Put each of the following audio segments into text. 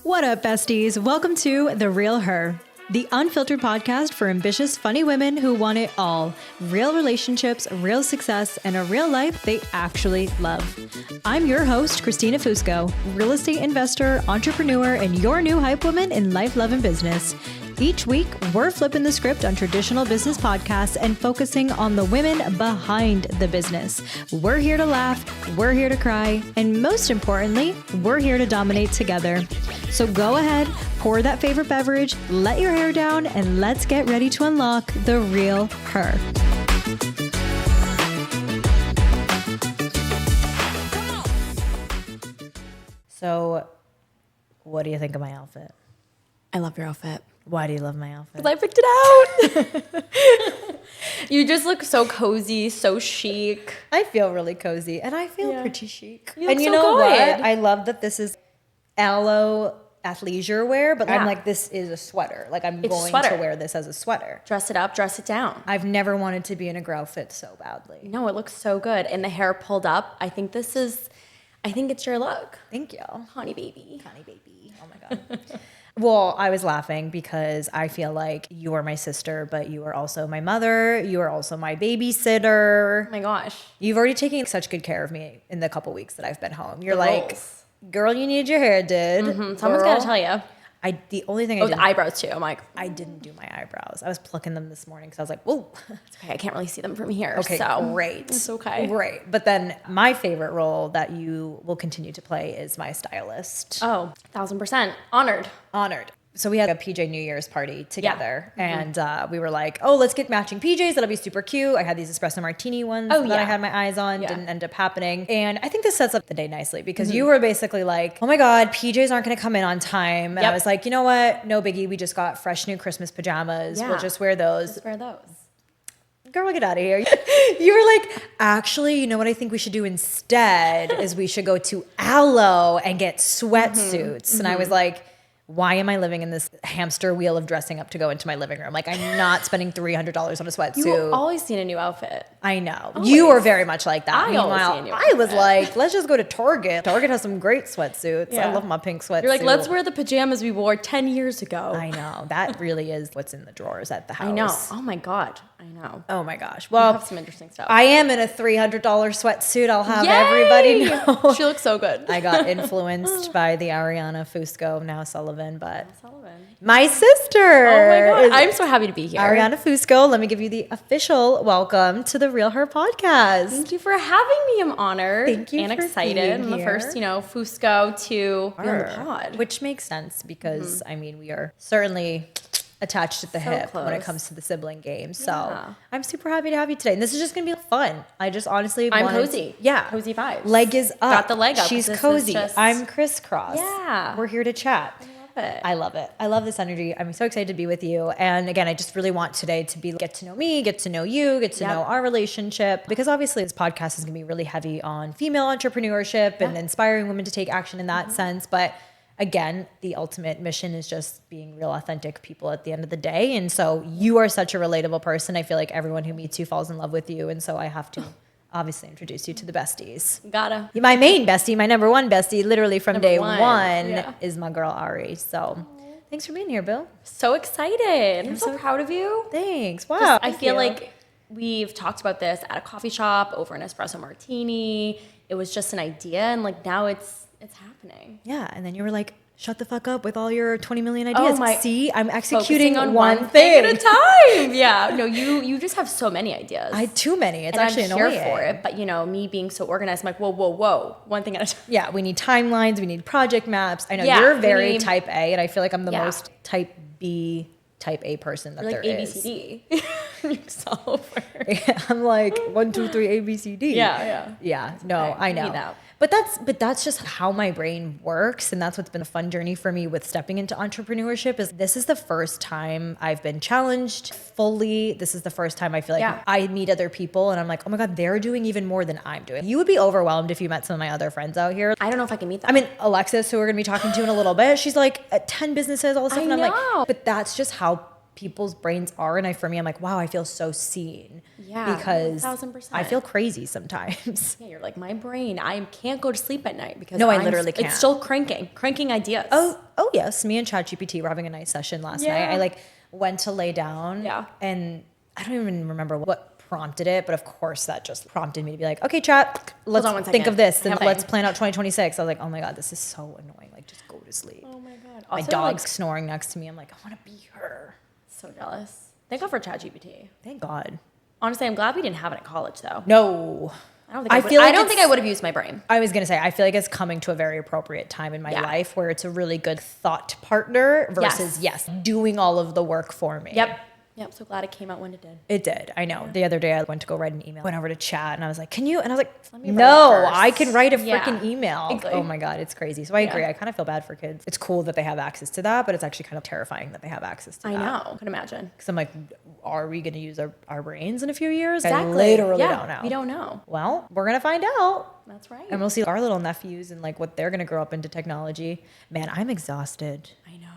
What up, besties? Welcome to The Real Her, the unfiltered podcast for ambitious, funny women who want it all. Real relationships, real success, and a real life they actually love. I'm your host, Christina Fusco, real estate investor, entrepreneur, and your new hype woman in life, love, and business. Each week, we're flipping the script on traditional business podcasts and focusing on the women behind the business. We're here to laugh, we're here to cry, and most importantly, we're here to dominate together. So go ahead, pour that favorite beverage, let your hair down, and let's get ready to unlock the real her. So, what do you think of my outfit? I love your outfit. Why do you love my outfit? Because I picked it out. You just look so cozy, so chic. I feel really cozy and I feel pretty chic. You look and you so know good. what? I love that this is Elle athleisure wear, but I'm like, this is a sweater. Like I'm going to wear this as a sweater. Dress it up, dress it down. I've never wanted to be in a girl fit so badly. No, it looks so good. And the hair pulled up. I think it's your look. Thank you. Honey baby. Honey baby. Oh my God. Well, I was laughing because I feel like you are my sister, but you are also my mother. You are also my babysitter. Oh my gosh. You've already taken such good care of me in the couple weeks that I've been home. You're The like, roles. girl, you need your hair did. Mm-hmm. Someone's got to tell you. The only thing Oh, the eyebrows too. I'm like, I didn't do my eyebrows. I was plucking them this morning because I was like, whoa. it's okay. I can't really see them from here. Okay, so great. It's okay. Great. But then my favorite role that you will continue to play is my stylist. Oh, 1000%. Honored. Honored. So we had a PJ New Year's party together, and we were like, oh, let's get matching PJs. That'll be super cute. I had these espresso martini ones that I had my eyes on. Didn't end up happening. And I think this sets up the day nicely because you were basically like, oh my God, PJs aren't going to come in on time. And I was like, you know what? No biggie. We just got fresh new Christmas pajamas. Yeah. We'll just wear those. Just wear those. Girl, get out of here. You were like, actually, you know what I think we should do instead is we should go to Elle and get sweatsuits. And I was like, why am I living in this hamster wheel of dressing up to go into my living room? Like, I'm not spending $300 on a sweatsuit. You always need a new outfit. I know. Always. You are very much like that. Meanwhile, I was like, let's just go to Target. Target has some great sweatsuits. Yeah. I love my pink sweatsuit. You're like, let's wear the pajamas we wore 10 years ago. I know. That really is what's in the drawers at the house. I know. Oh my God. I know. Oh my gosh. Well, you have some interesting stuff. I am in a $300 sweatsuit. I'll have everybody know. She looks so good. I got influenced by the Ariana Fusco, now Sullivan, but my sister. Oh my God. I'm so happy to be here. Ariana Fusco, let me give you the official welcome to the Real Her podcast. Thank you for having me. I'm honored. Thank you and for excited. being I'm the here. first, Fusco to be on the pod. Which makes sense because, I mean, we are certainly attached at the hip when it comes to the sibling game. So I'm super happy to have you today. And this is just going to be fun. I just honestly I'm cozy. Yeah. Cozy vibes. Leg is up. Got the leg up. She's cozy. I'm crisscross. Yeah. We're here to chat. I love it. I love this energy. I'm so excited to be with you. And again, I just really want today to be get to know me, get to know you, get to know our relationship. Because obviously this podcast is going to be really heavy on female entrepreneurship and inspiring women to take action in that sense. But again, the ultimate mission is just being real, authentic people at the end of the day. And so you are such a relatable person. I feel like everyone who meets you falls in love with you. And so I have to obviously introduce you to the besties. Gotta. My main bestie, my number one bestie, literally from day one is my girl Ari. So thanks for being here, Bill. So excited. I'm so proud of you. Thanks. Wow. I feel like we've talked about this at a coffee shop over an espresso martini. It was just an idea, and like now it's happening. Yeah, and then you were like, shut the fuck up with all your 20 million ideas. See, I'm executing on one thing at a time. Yeah, no, you just have so many ideas. I too many. It's and actually I'm annoying. here for it, but me being so organized, I'm like, whoa, one thing at a time. Yeah, we need timelines. We need project maps. I know you're very type A, and I feel like I'm the most type B, type A person that there is. Like ABCD. Solver. Yeah, I'm like 1, 2, 3, ABCD. Yeah. No, okay, I know. But that's just how my brain works, and that's what's been a fun journey for me with stepping into entrepreneurship. Is this is the first time I've been challenged fully. This is the first time I feel like I meet other people, and I'm like, oh my God, they're doing even more than I'm doing. You would be overwhelmed if you met some of my other friends out here. I don't know if I can meet them. I mean, Alexis, who we're gonna be talking to in a little bit, she's like at 10 businesses, all this stuff, and I'm know. like, but that's just how people's brains are. And I'm like, wow, I feel so seen. Yeah, because 1000%. I feel crazy sometimes. Yeah, you're like, my brain, I can't go to sleep at night because I literally can't. It's still cranking ideas. Oh yes. Me and ChatGPT were having a nice session last night. I like went to lay down and I don't even remember what prompted it, but of course that just prompted me to be like, okay, chat, let's think of this and let's plan out 2026. I was like, oh my God, this is so annoying. Like, just go to sleep. Oh my God. My dog's snoring next to me. I'm like, I want to be her. So jealous. Thank God for ChatGPT. Thank God. Honestly, I'm glad we didn't have it in college though. No. I don't think I would have used my brain. I was going to say, I feel like it's coming to a very appropriate time in my life where it's a really good thought partner versus, doing all of the work for me. Yep, so glad it came out when it did. It did. I know. The other day I went to go write an email, went over to chat and I was like, can you? And I was like, Let me write no, it first. I can write a freaking email. Exactly. Oh my God, it's crazy. So I agree. I kind of feel bad for kids. It's cool that they have access to that, but it's actually kind of terrifying that they have access to that. I know. I can imagine. Because I'm like, are we going to use our brains in a few years? Exactly. I literally don't know. We don't know. Well, we're going to find out. That's right. And we'll see our little nephews and like what they're going to grow up into technology. Man, I'm exhausted. I know.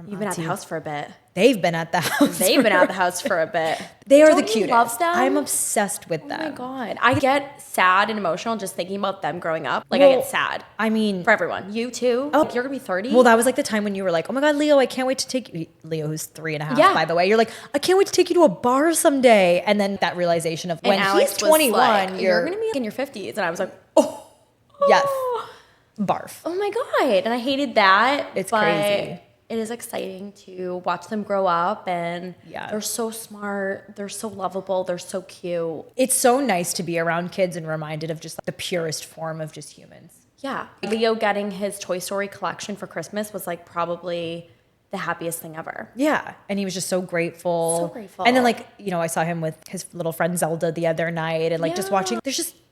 You've been at the house for a bit. They've been at the house. They've been at the house for a bit. They are Don't the cutest. You love them? I'm obsessed with them. Oh my God. I get sad and emotional just thinking about them growing up. Like, I get sad. I mean, for everyone. You too? Oh, like, you're going to be 30? Well, that was like the time when you were like, oh my God, Leo, I can't wait to take you. Leo, who's 3.5, by the way. You're like, I can't wait to take you to a bar someday. And then that realization of when he's 21, like, you're going to be in your 50s. And I was like, oh. Yes. Barf. Oh my God. And I hated that. It's crazy. It is exciting to watch them grow up and yeah. they're so smart, they're so lovable, they're so cute. It's so nice to be around kids and reminded of just like the purest form of just humans. Yeah. Leo getting his Toy Story collection for Christmas was like probably the happiest thing ever. Yeah. And he was just so grateful. So grateful. And then like, you know, I saw him with his little friend Zelda the other night and like just watching,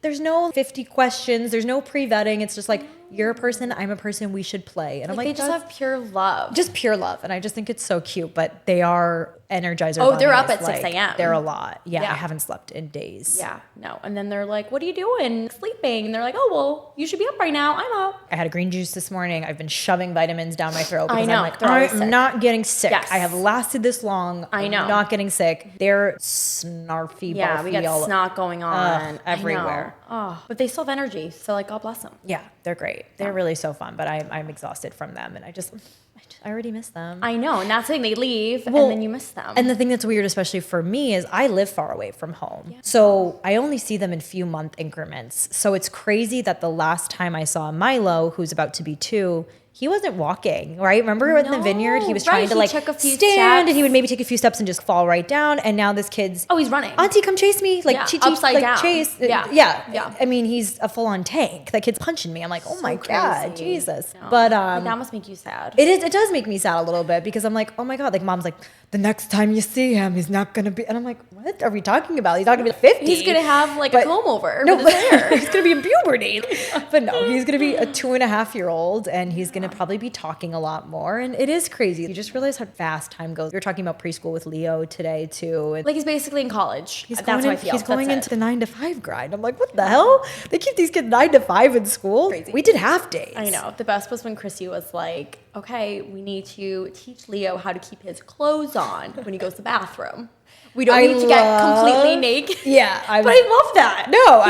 there's no 50 questions. There's no pre-vetting. It's just like, you're a person, I'm a person, we should play. And I'm like, they just have pure love. Just pure love. And I just think it's so cute, but they are Energizer. Oh, they're up at like, 6 a.m. They're a lot. Yeah, I haven't slept in days. Yeah, no. And then they're like, what are you doing? Sleeping. And they're like, oh, well, you should be up right now. I'm up. I had a green juice this morning. I've been shoving vitamins down my throat because I know. I'm like, I'm not getting sick. Yes. I have lasted this long. I know. I'm not getting sick. They're snarfy, yeah, barfy, we got snot going on everywhere. Oh, but they still have energy. So like, God bless them. Yeah, they're great. They're really so fun, but I'm exhausted from them. And I already miss them. I know. And that's the thing. They leave and then you miss them. And the thing that's weird, especially for me, is I live far away from home. Yeah. So I only see them in few month increments. So it's crazy that the last time I saw Milo, who's about to be 2, he wasn't walking, right? Remember in the vineyard, he was trying to like stand and he would maybe take a few steps and just fall right down. And now this kid's, he's running. Auntie, come chase me. Like, upside down. Chase. Yeah. I mean, he's a full on tank. That kid's punching me. I'm like, oh my God, Jesus. No. But that must make you sad. It does make me sad a little bit because I'm like, oh my God, like mom's like, the next time you see him, he's not going to be, and I'm like, what are we talking about? He's not going to be 50. He's going to have like a comb over. No, he's going to be in puberty. But no, he's going to be a 2.5-year-old and he's going to probably be talking a lot more. And it is crazy. You just realize how fast time goes. We were talking about preschool with Leo today too. And like he's basically in college. That's how I feel. He's going into the 9-to-5 grind. I'm like, what the hell? They keep these kids 9-to-5 in school. Crazy. We did half days. I know. The best was when Chrissy was like, okay, we need to teach Leo how to keep his clothes on when he goes to the bathroom. We don't need to get completely naked. Yeah. But I love that. No,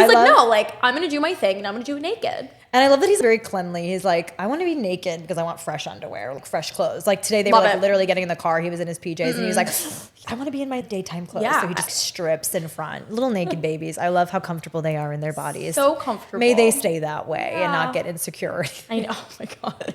I'm going to do my thing and I'm going to do it naked. And I love that he's very cleanly. He's like, I want to be naked because I want fresh underwear, like fresh clothes. Like today they were like literally getting in the car. He was in his PJs and he was like, I want to be in my daytime clothes. Yeah. So he just strips in front. Little naked babies. I love how comfortable they are in their bodies. So comfortable. May they stay that way and not get insecure. I know. Oh my God.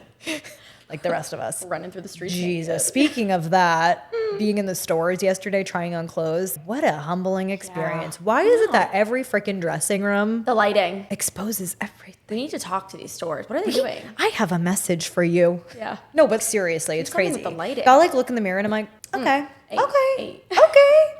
Like the rest of us. Running through the streets. Jesus. Speaking of that, being in the stores yesterday trying on clothes, what a humbling experience. Yeah. Why is it that every freaking dressing room, the lighting, exposes everything? We need to talk to these stores. What are they doing? I have a message for you. Yeah. No, but seriously, it's crazy. With the lighting. I'll like look in the mirror and I'm like, okay. Okay.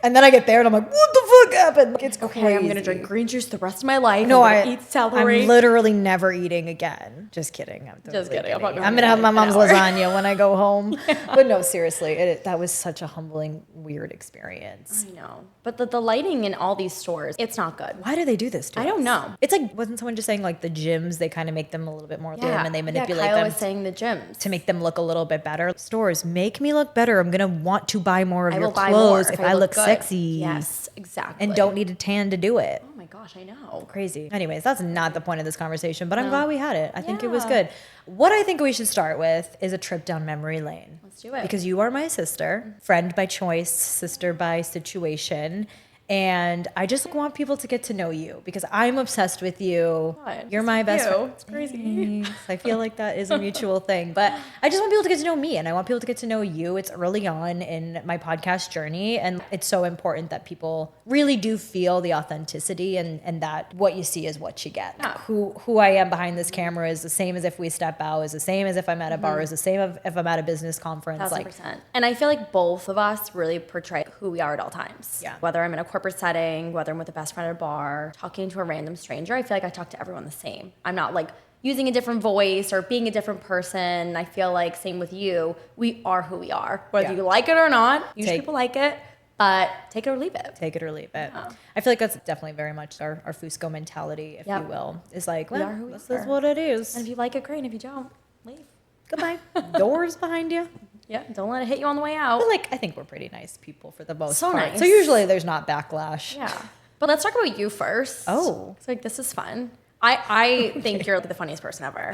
And then I get there and I'm like, what the fuck happened? It's crazy. I'm going to drink green juice the rest of my life. No, eat celery. I'm literally never eating again. Just kidding. I'm kidding. I'm going to have my mom's lasagna when I go home. But no, seriously, that was such a humbling, weird experience. I know. But the lighting in all these stores, it's not good. Why do they do this to us? I don't know. It's like, wasn't someone just saying like the gyms, they kind of make them a little bit more dim and they manipulate Kyle them was saying the gyms. To make them look a little bit better. Stores, make me look better. I'm going to want to buy more of your clothes if I look sexy. Yes, exactly. And don't need a tan to do it. Oh my gosh, I know. Crazy. Anyways, that's not the point of this conversation, but I'm glad we had it. I think it was Yeah. good. What I think we should start with is a trip down memory lane. Let's do it. Because you are my sister, friend by choice, sister by situation. And I just want people to get to know you because I'm obsessed with you. God, You're my best friend. It's crazy. Thanks. I feel like that is a mutual thing. But I just want people to get to know me and I want people to get to know you. It's early on in my podcast journey. And it's so important that people really do feel the authenticity and that what you see is what you get. Yeah. Who I am behind this camera is the same as if we step out, is the same as if I'm at a bar, is the same if I'm at a business conference. 1,000%. And I feel like both of us really portray who we are at all times. Yeah. Whether I'm in a corporate setting, whether I'm with a best friend at a bar, talking to a random stranger, I feel like I talk to everyone the same. I'm not like using a different voice or being a different person. I feel like same with you. We are who we are. Whether you like it or not, usually people like it, but take it or leave it. Take it or leave it. I feel like that's definitely very much our Fusco mentality, if you will. Is like, well, this is what it is. And if you like it, great. And if you don't, leave. Goodbye. Doors behind you. Yeah, don't let it hit you on the way out. But like, I think we're pretty nice people for the most So part. nice. So usually there's not backlash. Yeah. But let's talk about you first. Oh. It's like, this is fun. I think you're the funniest person ever.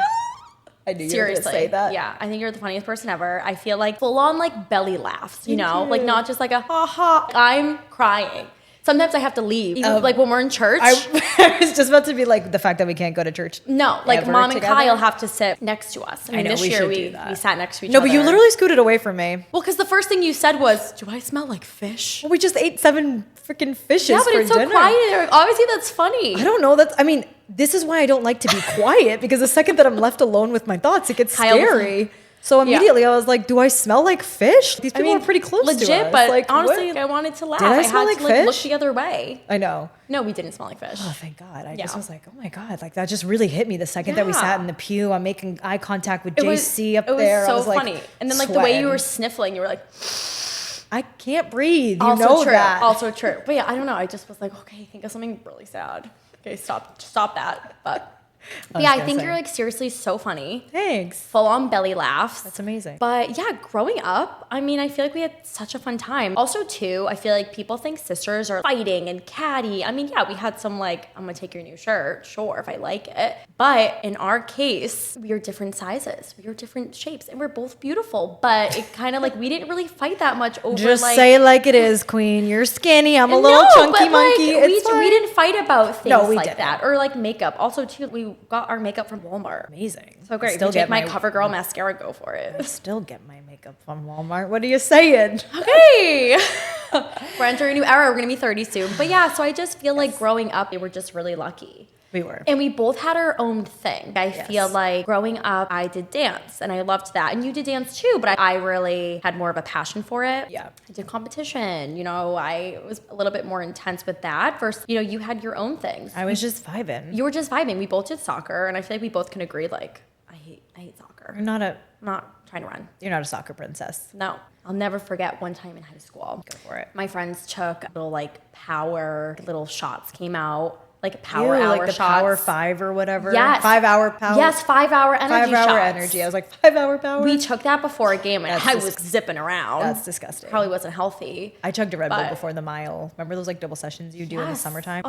I knew you were Seriously. going to say that. Yeah, I think you're the funniest person ever. I feel like full on like belly laughs, you know? Like not just like a ha ha. I'm crying. Sometimes I have to leave. Even like when we're in church. I was just about to be like, the fact that we can't go to church. No, like ever Mom and together? Kyle have to sit next to us. I mean, know, this we year should do that. we sat next to each No, other. but you literally scooted away from me. Well, because the first thing you said was, do I smell like fish? Well, we just ate 7 freaking fishes Yeah, but for it's so dinner. quiet there. Obviously, that's funny. I don't know. This is why I don't like to be quiet because the second that I'm left alone with my thoughts, it gets Kyle was scary. So immediately I was like, do I smell like fish? These people are pretty close legit, to us. but like, honestly, what? I wanted to laugh. Did I had smell like to look fish? the other way. I know. No, we didn't smell like fish. Oh, thank God. I just was like, oh my God. Like that just really hit me the second that we Yeah. sat in the pew. I'm making eye contact with It was- JC up it was there. so I was like, funny. And then like the way you sweating. were sniffling, you were like, I can't breathe. You also know true. that. Also true. But yeah, I don't know. I just was like, okay, think of something really sad. Okay, stop that. But yeah, I think you're like seriously so funny. Thanks. Full on belly laughs. That's amazing. But yeah, growing up, I mean, I feel like we had such a fun time. Also, too, I feel like people think sisters are fighting and catty. I mean, yeah, we had some like, I'm gonna take your new shirt, sure, if I like it. But in our case, we are different sizes, we are different shapes, and we're both beautiful. But it kind of like, we didn't really fight that much over Just like. say it like it is, queen. You're skinny. I'm a little chunky but, monkey. Like, It's fine. we didn't fight about things No, we like didn't. that. Or like makeup. Also, too, we got our makeup from Walmart. Amazing. So great. Still If you get take my CoverGirl mascara, go for it. Still get my makeup from Walmart. What are you saying? Okay. We're entering a new era. We're going to be 30 soon. But yeah, so I just feel like growing up, we were just really lucky. We were. And we both had our own thing. I feel like growing up, I did dance and I loved that. And you did dance too, but I really had more of a passion for it. Yeah. I did competition. You know, I was a little bit more intense with that versus, you know, you had your own things. I was just vibing. You were just vibing. We both did soccer. And I feel like we both can agree, like, I hate soccer. You're not I'm not trying to run. You're not a soccer princess. No. I'll never forget one time in high school. Go for it. My friends took little like power, little shots came out, like power Ew, hour like the shots. Power 5 or whatever. Yes. 5 hour power. Yes, 5 hour energy 5 hour shots. energy. I was like 5 hour power. We took that before a game and That's I was zipping around. That's disgusting. Probably wasn't healthy. I chugged a Red Bull But- before the mile. Remember those like double sessions you do in the Yes. summertime?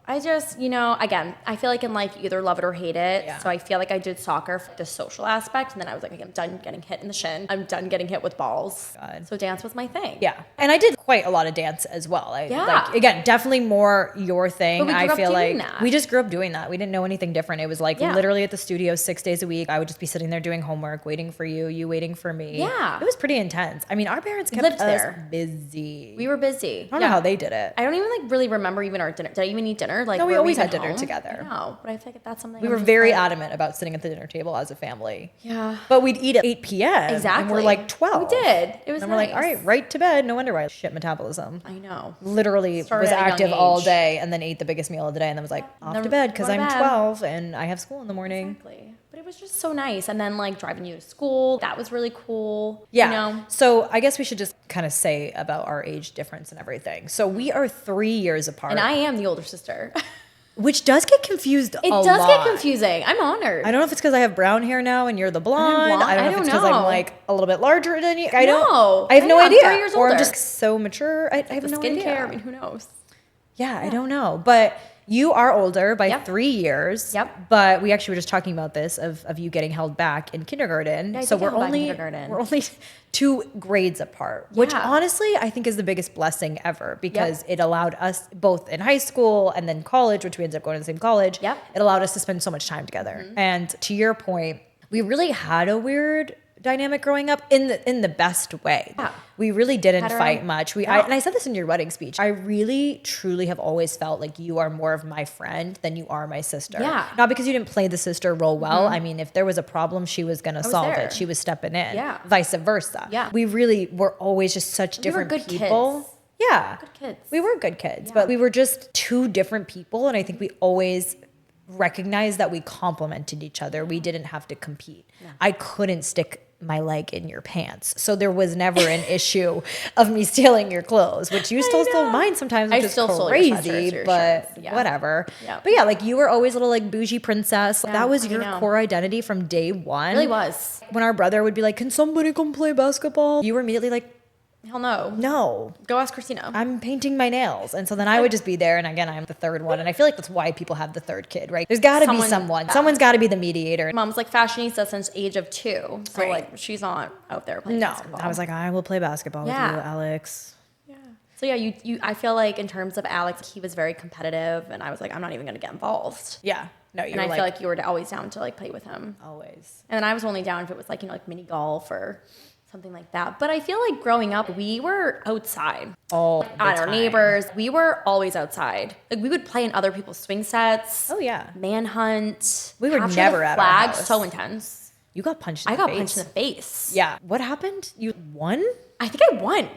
I just, you know, again, I feel like in life you either love it or hate it. Yeah. So I feel like I did soccer for the social aspect. And then I was like, I'm done getting hit in the shin. I'm done getting hit with balls. God. So dance was my thing. Yeah. And I did quite a lot of dance as well. Yeah. Like, again, definitely more your thing. But we grew I up feel doing like that. we just grew up doing that. We didn't know anything different. It was like Yeah. literally at the studio 6 days a week. I would just be sitting there doing homework, waiting for you waiting for me. Yeah. It was pretty intense. I mean, our parents kept lived us there. busy. We were busy. I don't know how they did it. I don't even like really remember even our dinner. Did I even eat dinner? Like No, we were always even had dinner home? together. I know, but I feel like that's something We I'm were just very like- adamant about sitting at the dinner table as a family. Yeah. But we'd eat at 8 p.m. Exactly. And we're like 12. We did. It was And we're like, all right, right to bed. No wonder why shit metabolism. I know. Literally Started was at a young active all age. day and then ate the biggest meal of the day and then was like off Then to bed because go to I'm bed. 12 and I have school in the morning. Exactly. But it was just so nice. And then like driving you to school, that was really cool. Yeah. You know? So I guess we should just kind of say about our age difference and everything. So we are 3 years apart. And I am the older sister. Which does get confused a lot. It does get confusing. I'm honored. I don't know if it's because I have brown hair now and you're the blonde. I don't know if it's because I'm like a little bit larger than you. I have no idea. I'm 3 years older. Or I'm just so mature. I have no idea. Skincare, I mean, who knows? Yeah, I don't know. But you are older by 3 years. Yep. But we actually were just talking about this of you getting held back in kindergarten. Yeah, so we're only 2 grades apart, which honestly I think is the biggest blessing ever because it allowed us both in high school and then college, which we ended up going to the same college. Yep. It allowed us to spend so much time together. And to your point, we really had a weird dynamic growing up in the best way. Yeah. We really didn't fight much. And I said this in your wedding speech. I really, truly have always felt like you are more of my friend than you are my sister. Yeah. Not because you didn't play the sister role well. I mean, if there was a problem, she was going to solve it. She was stepping in. Yeah. Vice versa. Yeah. We really were always just such different people. Kids. Yeah. Good kids. We were good kids, but we were just 2 different people. And I think we always recognized that we complemented each other. We didn't have to compete. Yeah. I couldn't stick my leg in your pants. So there was never an issue of me stealing your clothes, which you still stole mine sometimes, which is crazy, but whatever. Yeah. But yeah, like you were always a little like bougie princess. Yeah, that was your core identity from day one. It really was. When our brother would be like, can somebody come play basketball? You were immediately like, hell no. No. Go ask Christina. I'm painting my nails. And so then I would just be there. And again, I'm the third one. And I feel like that's why people have the third kid, right? There's got to be someone. Yeah. Someone's got to be the mediator. Mom's like fashionista since age of 2. So like she's not out there playing basketball. I was like, I will play basketball with you, Alex. Yeah. So yeah, you. I feel like in terms of Alex, he was very competitive. And I was like, I'm not even going to get involved. Yeah. No, and I feel like you were always down to like play with him. Always. And then I was only down if it was like, you know, like mini golf or something like that. But I feel like growing up, we were outside. All the time. Our neighbors. We were always outside. Like we would play in other people's swing sets. Oh yeah. Manhunt. We were never at our house. So intense. You got punched in the face. I got punched in the face. Yeah. What happened? You won? I think I won.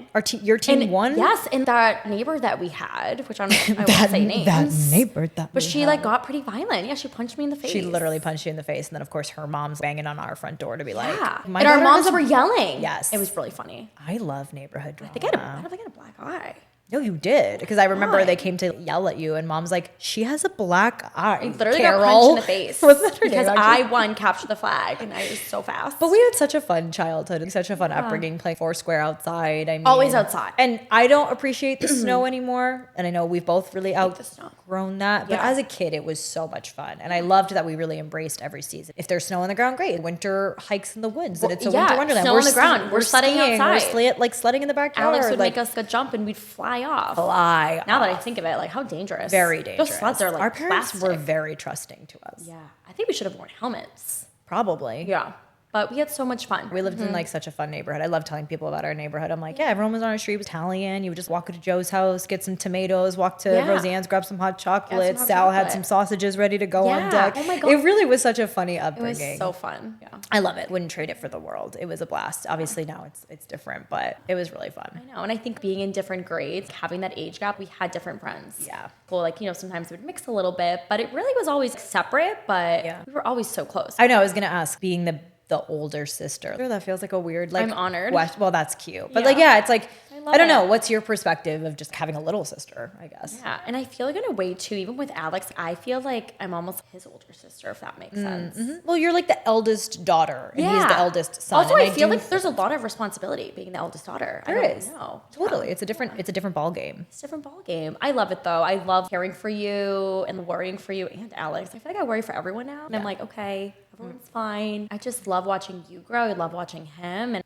Your team won? Yes, and that neighbor that we had, which I won't say names. That neighbor that But she like got pretty violent. Yeah, she punched me in the face. She literally punched you in the face. And then of course her mom's banging on our front door to be like, and our moms were yelling. Yes. It was really funny. I love neighborhood drama. I think I had a black eye. No, you did. Because I remember they came to yell at you and mom's like, she has a black eye. I literally got punched in the face. Because I won capture the flag and I was so fast. But we had such a fun childhood, such a fun upbringing, playing foursquare outside. I mean, always outside. And I don't appreciate the snow anymore. And I know we've both really outgrown that. But as a kid, it was so much fun. And I loved that we really embraced every season. If there's snow on the ground, great. Winter hikes in the woods. And it's a winter wonderland. Snow on the ground. We're sledding outside. We're sledding in the backyard. Alex would make us go jump and we'd fly off. Now that I think of it, like how dangerous. Very dangerous. Those sleds are like our parents plastic. were very trusting to us. Yeah. I think we should have worn helmets. Probably. Yeah. But we had so much fun. We lived in like such a fun neighborhood. I love telling people about our neighborhood. I'm like, yeah, everyone was on our street, was Italian. You would just walk to Joe's house, get some tomatoes, walk to Roseanne's, grab some hot chocolate. Sal had some sausages ready to go on deck. Oh my God. It really was such a funny upbringing. It was so fun. Yeah. I love it. Wouldn't trade it for the world. It was a blast. Obviously now it's different, but it was really fun. I know. And I think being in different grades, having that age gap, we had different friends. Yeah. Well, like, you know, sometimes we would mix a little bit, but it really was always separate, but we were always so close. I know. I was going to ask, being the older sister. That feels like a weird, like, I'm honored. Well, that's cute. But it's like, I don't know. What's your perspective of just having a little sister, I guess? Yeah. And I feel like in a way too, even with Alex, I feel like I'm almost his older sister, if that makes sense. Mm-hmm. Well, you're like the eldest daughter and he's the eldest son. Also, I feel like there's a lot of responsibility being the eldest daughter. There is. Totally. It's a different ball game. It's a different ball game. I love it though. I love caring for you and worrying for you and Alex. I feel like I worry for everyone now. And I'm like, okay, everyone's fine. I just love watching you grow. I love watching him. And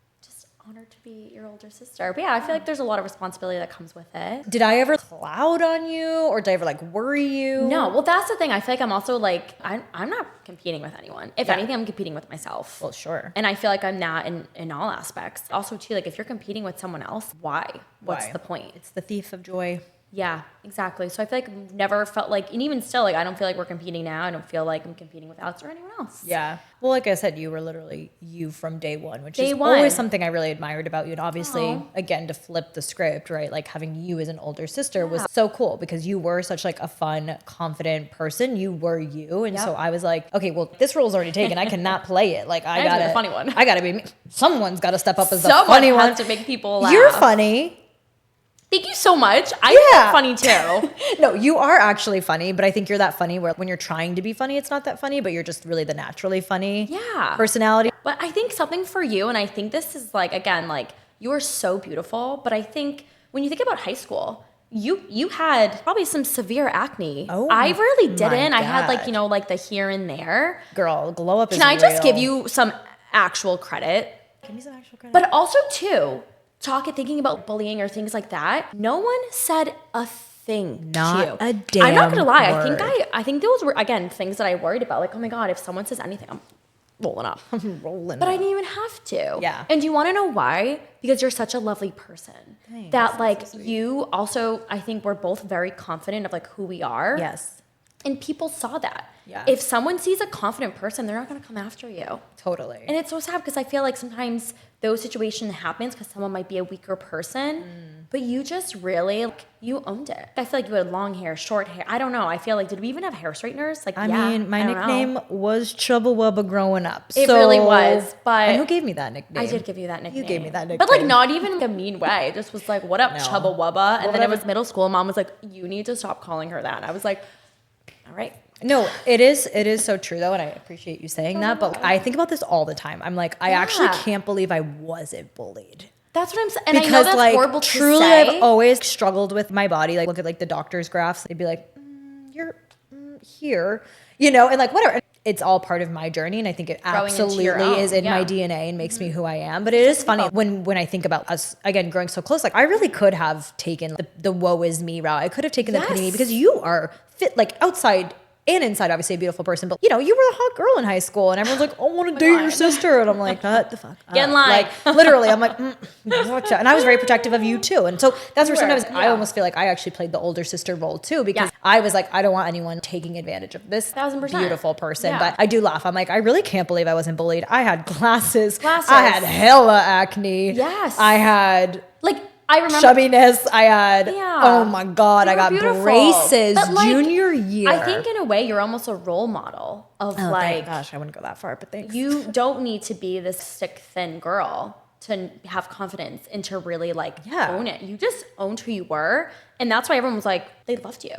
honored to be your older sister. But yeah, I feel like there's a lot of responsibility that comes with it. Did I ever cloud on you or did I ever like worry you? No. Well, that's the thing. I feel like I'm also like, I'm not competing with anyone. If anything, I'm competing with myself. Well, sure. And I feel like I'm not in all aspects. Also too, like if you're competing with someone else, why? What's the point? It's the thief of joy. Yeah, exactly. So I feel like I've never felt like, and even still, like I don't feel like we're competing now. I don't feel like I'm competing with Alex or anyone else. Yeah. Well, like I said, you were literally you from day one, which is always something I really admired about you. And obviously, again, to flip the script, right? Like having you as an older sister was so cool because you were such like a fun, confident person. You were you. And so I was like, okay, well, this role's already taken. I cannot play it. Like I gotta be the funny one. I gotta be, someone's gotta step up as the funny one. To make people laugh. You're funny. Thank you so much. I think you're funny too. No, you are actually funny, but I think you're that funny where when you're trying to be funny, it's not that funny, but you're just really the naturally funny personality. But I think something for you, and I think this is like, again, like you are so beautiful, but I think when you think about high school, you had probably some severe acne. Oh, I really didn't. my I had like, God. you know, like the here and there. Girl, glow up is Can I just real. give you some actual credit? Give me some actual credit. But also too, thinking about bullying or things like that, no one said a thing Not to you. a damn I'm not gonna lie. word. I think those were, again, things that I worried about. Like, oh my God, if someone says anything, I'm rolling up. rolling But up. I didn't even have to. Yeah. And do you want to know why? Because you're such a lovely person. Thanks. That like That's so sweet. you also, I think we're both very confident of like who we are. Yes. And people saw that. Yeah. If someone sees a confident person, they're not going to come after you. Totally. And it's so sad because I feel like sometimes those situations happens because someone might be a weaker person, but you just really, like, you owned it. I feel like you had long hair, short hair. I don't know. I feel like, did we even have hair straighteners? Like, I yeah, mean, my I don't know. nickname was Chubba Wubba growing up. It really was, but and who gave me that nickname? I did give you that nickname. You gave me that nickname. But like not even in a mean way. It just was like, what up, No. Chubba Wubba? And then it whatever. was middle school. Mom was like, you need to stop calling her that. And I was like, all right. No, it is so true though, and I appreciate you saying that. But I think about this all the time. I'm like, I actually Yeah. can't believe I wasn't bullied. That's what I'm saying. And Because I know that's like horrible truly, to say. I've always struggled with my body. Like look at like the doctor's graphs. They'd be like, you're here, you know, and like whatever. It's all part of my journey, and I think it Growing into absolutely your own, is in my yeah. DNA and makes me who I am. But it is funny when I think about us again growing so close. Like I really could have taken the woe is me route. I could have taken the pity me Yes. because you are fit like outside and inside, obviously a beautiful person. But you know, you were the hot girl in high school, and everyone's like, "I want to date your God. sister," and I'm like, "What the fuck?" Get in line. Like literally, I'm like, watcha. And I was very protective of you too. And so that's where sometimes I yeah. almost feel like I actually played the older sister role too, because I was like, I don't want anyone taking advantage of this 1000%. beautiful person. Yeah. But I do laugh. I'm like, I really can't believe I wasn't bullied. I had glasses. Glasses. I had hella acne. Yes. I had Like, I remember. chubbiness. I had, Yeah. oh my God, You I were got beautiful. braces But, like, junior year. I think in a way you're almost a role model of Oh, like, thank gosh, I wouldn't go that far, but thanks. you don't need to be this thick, thin girl to have confidence and to really like own it. You just owned who you were. And that's why everyone was like, they loved you.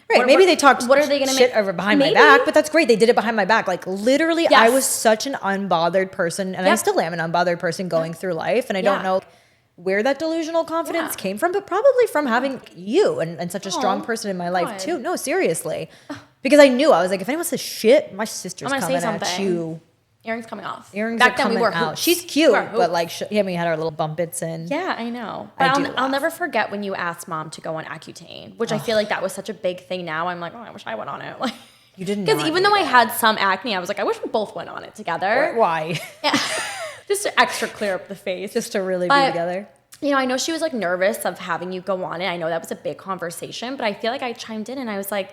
Right, maybe they talked what are they gonna shit make? over behind Maybe. my back, but that's great. They did it behind my back. Like literally, I Yes. was such an unbothered person, and I Yep. still am an unbothered person going through life. And I don't Yeah. know where that delusional confidence Yeah. came from, but probably from having you and such a strong person in my life God. too. No, seriously, because I knew I was like, if anyone says shit, my sister's I'm gonna say coming at something. you. Earrings coming off. Earrings Back are then coming we were out. hoops. She's cute, We were but hoops. like, we had our little bumpits in. Yeah, I know. I But do I'll laugh. never forget when you asked mom to go on Accutane, which I feel like that was such a big thing now. I'm like, oh, I wish I went on it. Like, You didn't because not even do though I that. had some acne, I was like, I wish we both went on it together. Why? Yeah. Just to extra clear up the face. Just to really be But, together. You know, I know she was like nervous of having you go on it. I know that was a big conversation, but I feel like I chimed in and I was like,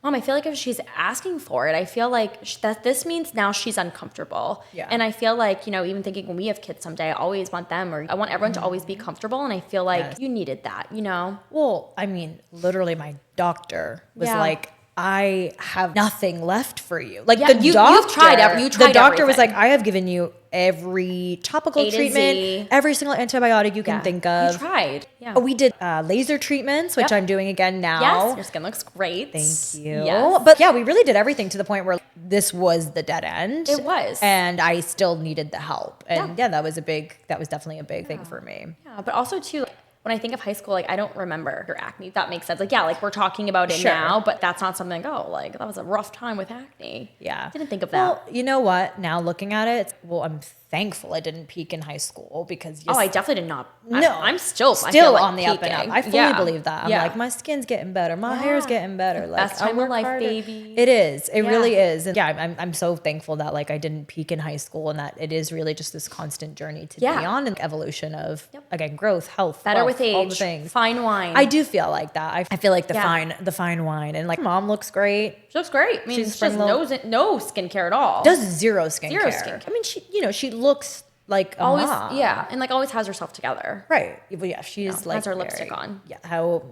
Mom, I feel like if she's asking for it, I feel like that this means now she's uncomfortable. Yeah. And I feel like, you know, even thinking when we have kids someday, I always want them or I want everyone to always be comfortable. And I feel like Yes. you needed that, you know? Well, I mean, literally, my doctor was Yeah. like, I have nothing left for you. Like Yeah, the you've doctor, tried the doctor was everything. like, I have given you every topical A to treatment, Z. every single antibiotic you can think You of. tried. Yeah. We did laser treatments, which Yep. I'm doing again now. Yes, your skin looks great. Thank you. Yes. But yeah, we really did everything to the point where this was the dead end. It was. And I still needed the help. And Yeah. that was definitely a big thing for me. Yeah, but also too, when I think of high school, like I don't remember your acne. That makes sense. Like, yeah, like we're talking about it Sure. now, but that's not something like, oh, like that was a rough time with acne. Yeah. Didn't think of that. Well, you know what? Now looking at it, I'm thankful I didn't peak in high school because Oh, I definitely did not. No. I'm still I feel still like on the up and peaking. up. I fully Yeah. best that. I'm Yeah. like, my skin's getting better. My hair's getting better. Like, Best I time of work life, harder. baby. It is. It Yeah. really is. And yeah, I'm so thankful that like I didn't peak in high school and that it is really just this constant journey to be on and evolution of again growth, health, Better wealth, with age. all the things. Fine wine. I do feel like that. I feel like the Yeah. fine wine and like mom looks great. She looks great. I mean, She's she has no skincare at all. Does zero skincare. Zero skincare. I mean, she looks like a always, mom. yeah, and like always has herself together. Right. Well, yeah, she's like has her very- lipstick on. Yeah. How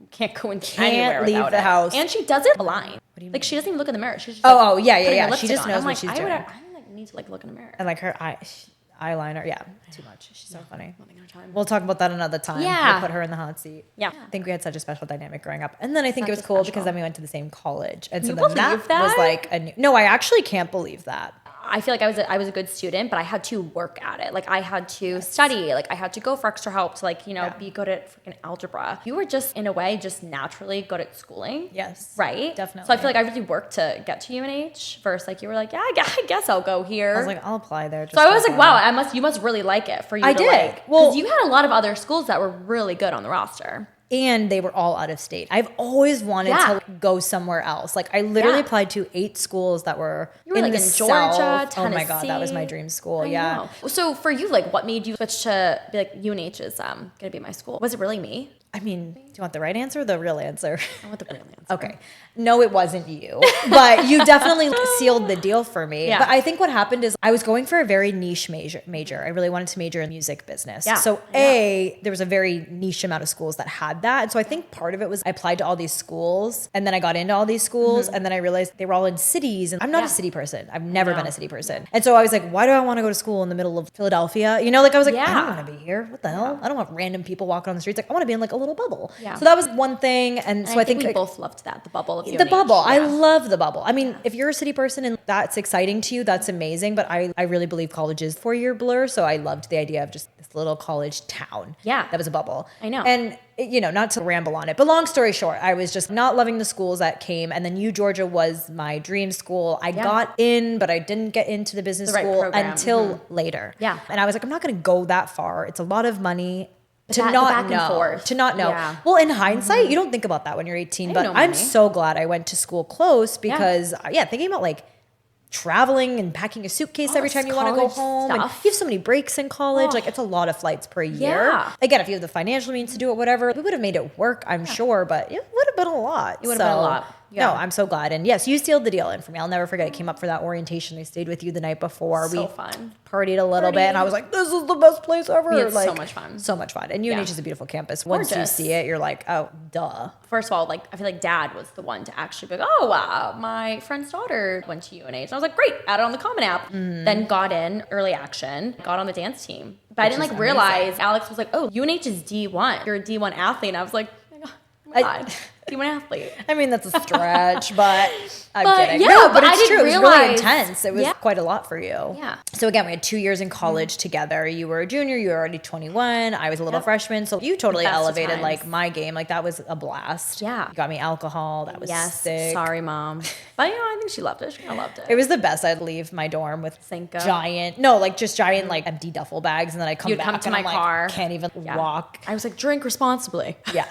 Can't go into Can't anywhere leave without the it. house. And she does it blind. What do you Like she doesn't even look in the mirror. She's just Oh, like, yeah, putting her She lipstick just on. knows I'm what like, she's I doing. don't like need to like look in the mirror. And like her eye, eyeliner. Yeah, too much. She's so funny. Nothing on time. We'll talk about that another time. Yeah. We'll put her in the hot seat. Yeah. I think we had such a special dynamic growing up. And then I think it Such was a cool special. because then we went to the same college. And so You then believe that was that? like a new, no, I actually can't believe that. I feel like I was a good student, but I had to work at it. Like I had to study. Like I had to go for extra help to like, be good at freaking algebra. You were just in a way just naturally good at schooling. Yes. Right? Definitely. So I feel like I really worked to get to UNH versus like you were like, yeah, I guess I'll go here. I was like, I'll apply there. so I was like, wow, you must really like it for you I to did. like. Well, because you had a lot of other schools that were really good on the roster. And they were all out of state. I've always wanted to go somewhere else. Like I literally applied to 8 schools that were You were in like the in Georgia, South. Tennessee. Oh my God, that was my dream school. I Yeah. know. So for you, like what made you switch to be like UNH is gonna be my school? Was it really me? I mean, do you want the right answer or the real answer? I want the real answer. Okay. No, it wasn't you. But you definitely sealed the deal for me. Yeah. But I think what happened is I was going for a very niche major. I really wanted to major in music business. Yeah. So there was a very niche amount of schools that had that. And so I think part of it was I applied to all these schools and then I got into all these schools and then I realized they were all in cities and I'm not a city person. I've never been a city person. And so I was like, why do I want to go to school in the middle of Philadelphia? Like I was like, I don't want to be here. What the hell? I don't want random people walking on the streets. Like I want to be in like a little bubble. Yeah. So that was one thing. And so I think we both loved that, the bubble of UNH. the bubble. Yeah. I love the bubble. I mean, if you're a city person and that's exciting to you, that's amazing. But I really believe college is 4-year blur. So I loved the idea of just this little college town. Yeah. That was a bubble. I know. And, not to ramble on it, but long story short, I was just not loving the schools that came. And then Georgia was my dream school. I got in, but I didn't get into the business school program. until later. Yeah. And I was like, I'm not going to go that far. It's a lot of money. To the not back and know. forth. To not know. Yeah. Well, in hindsight, you don't think about that when you're 18, but know I'm money. so glad I went to school close because, thinking about like traveling and packing a suitcase every time you want to go college home. And stuff. you have so many breaks in college. Like it's a lot of flights per year. Yeah. Again, if you have the financial means to do it, whatever, we would have made it work, I'm sure, but it would have been a lot. It would have been a lot. Yeah. No, I'm so glad. And yes, you sealed the deal in for me. I'll never forget. It came up for that orientation. I stayed with you the night before. So we fun. partied a little bit and I was like, this is the best place ever. We had like, so much fun. So much fun. And UNH is a beautiful campus. Once Gorgeous. you see it, you're like, oh, duh. First of all, like I feel like Dad was the one to actually be like, oh wow, my friend's daughter went to UNH. And I was like, great, add it on the Common App. Then got in early action, got on the dance team. But I didn't like realize Alex was like, oh, UNH is D1. You're a D1 athlete. And I was like, oh my God. D1 athlete. I mean, that's a stretch, but I'm kidding. Yeah, no, but I it's didn't true. It was really realize- intense. It was Yeah. quite a lot for you. Yeah. So again, we had 2 years in college together. You were a junior. You were already 21. I was a little freshman. So you totally Best of elevated times. like my game. Like that was a blast. Yeah. You got me alcohol. That was sick. Sorry, Mom. But I think she loved it. She loved it. It was the best. I'd leave my dorm with Cinco. giant like empty duffel bags, and then I come You'd back come to and my I'm like, car. can't even walk. I was like, drink responsibly. Yeah,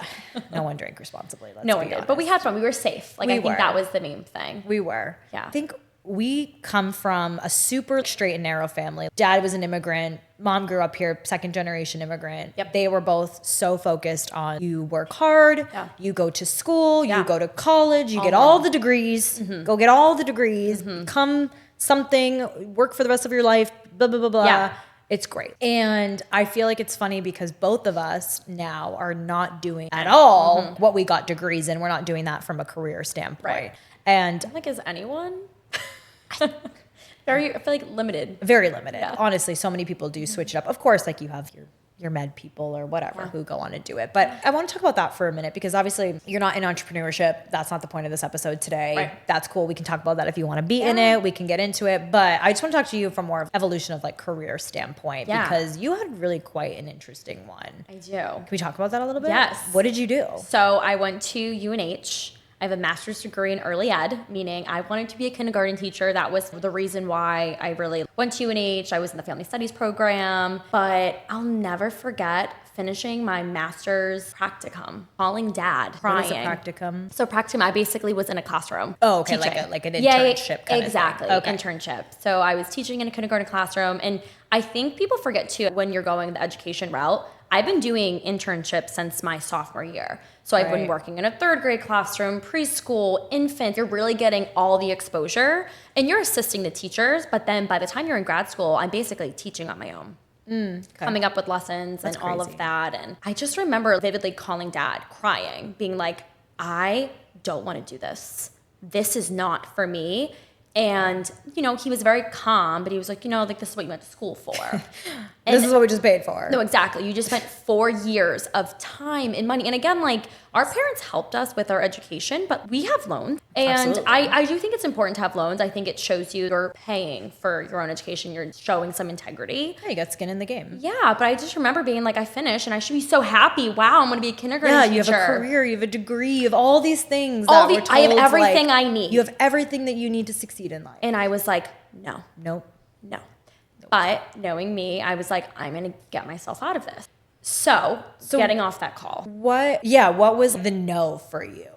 no one drank responsibly. Let's No be one did. honest. But we had fun. We were safe. Like We I think were. that was the main thing. We were. Yeah. I think we come from a super straight and narrow family. Dad was an immigrant. Mom grew up here, second generation immigrant. Yep. They were both so focused on you work hard, you go to school, you go to college, you get all the degrees, go get all the degrees, become something, work for the rest of your life, blah, blah, blah, blah. Yeah. It's great. And I feel like it's funny because both of us now are not doing at all what we got degrees in. We're not doing that from a career standpoint. Right. And Like, is anyone? I feel like limited. very limited. Yeah. Honestly, so many people do switch it up. Of course, like you have your med people or whatever who go on and do it. But I want to talk about that for a minute because obviously you're not in entrepreneurship. That's not the point of this episode today. Right. That's cool. We can talk about that if you want to be in it. We can get into it. But I just want to talk to you from more of evolution of like career standpoint because you had really quite an interesting one. I do. Can we talk about that a little bit? Yes. What did you do? So I went to UNH. I have a master's degree in early ed, meaning I wanted to be a kindergarten teacher. That was the reason why I really went to UNH. I was in the family studies program, but I'll never forget finishing my master's practicum, calling Dad, crying. What is a practicum? So practicum, I basically was in a classroom. Oh, okay, teaching. like an internship kind of exactly, thing. Okay. internship. So I was teaching in a kindergarten classroom, and I think people forget too when you're going the education route. I've been doing internships since my sophomore year. So I've been working in a third grade classroom, preschool, infant. You're really getting all the exposure and you're assisting the teachers. But then by the time you're in grad school, I'm basically teaching on my own. Coming up with lessons and all of that. And I just remember vividly calling Dad, crying, being like, I don't want to do this. This is not for me. And, you know, he was very calm, but he was like, you know, like, this is what you went to school for. This is what we just paid for. No, exactly. You just spent 4 years of time and money. And again, like, our parents helped us with our education, but we have loans. And I do think it's important to have loans. I think it shows you're paying for your own education. You're showing some integrity. Yeah, you got skin in the game. Yeah, but I just remember being like, I finished and I should be so happy. Wow, I'm going to be a kindergarten teacher. Yeah, you have a career, you have a degree, you have all these things. I have everything I need. You have everything that you need to succeed in life. And I was like, no. Nope. No. But knowing me, I was like, I'm going to get myself out of this. So getting off that call. What was the no for you?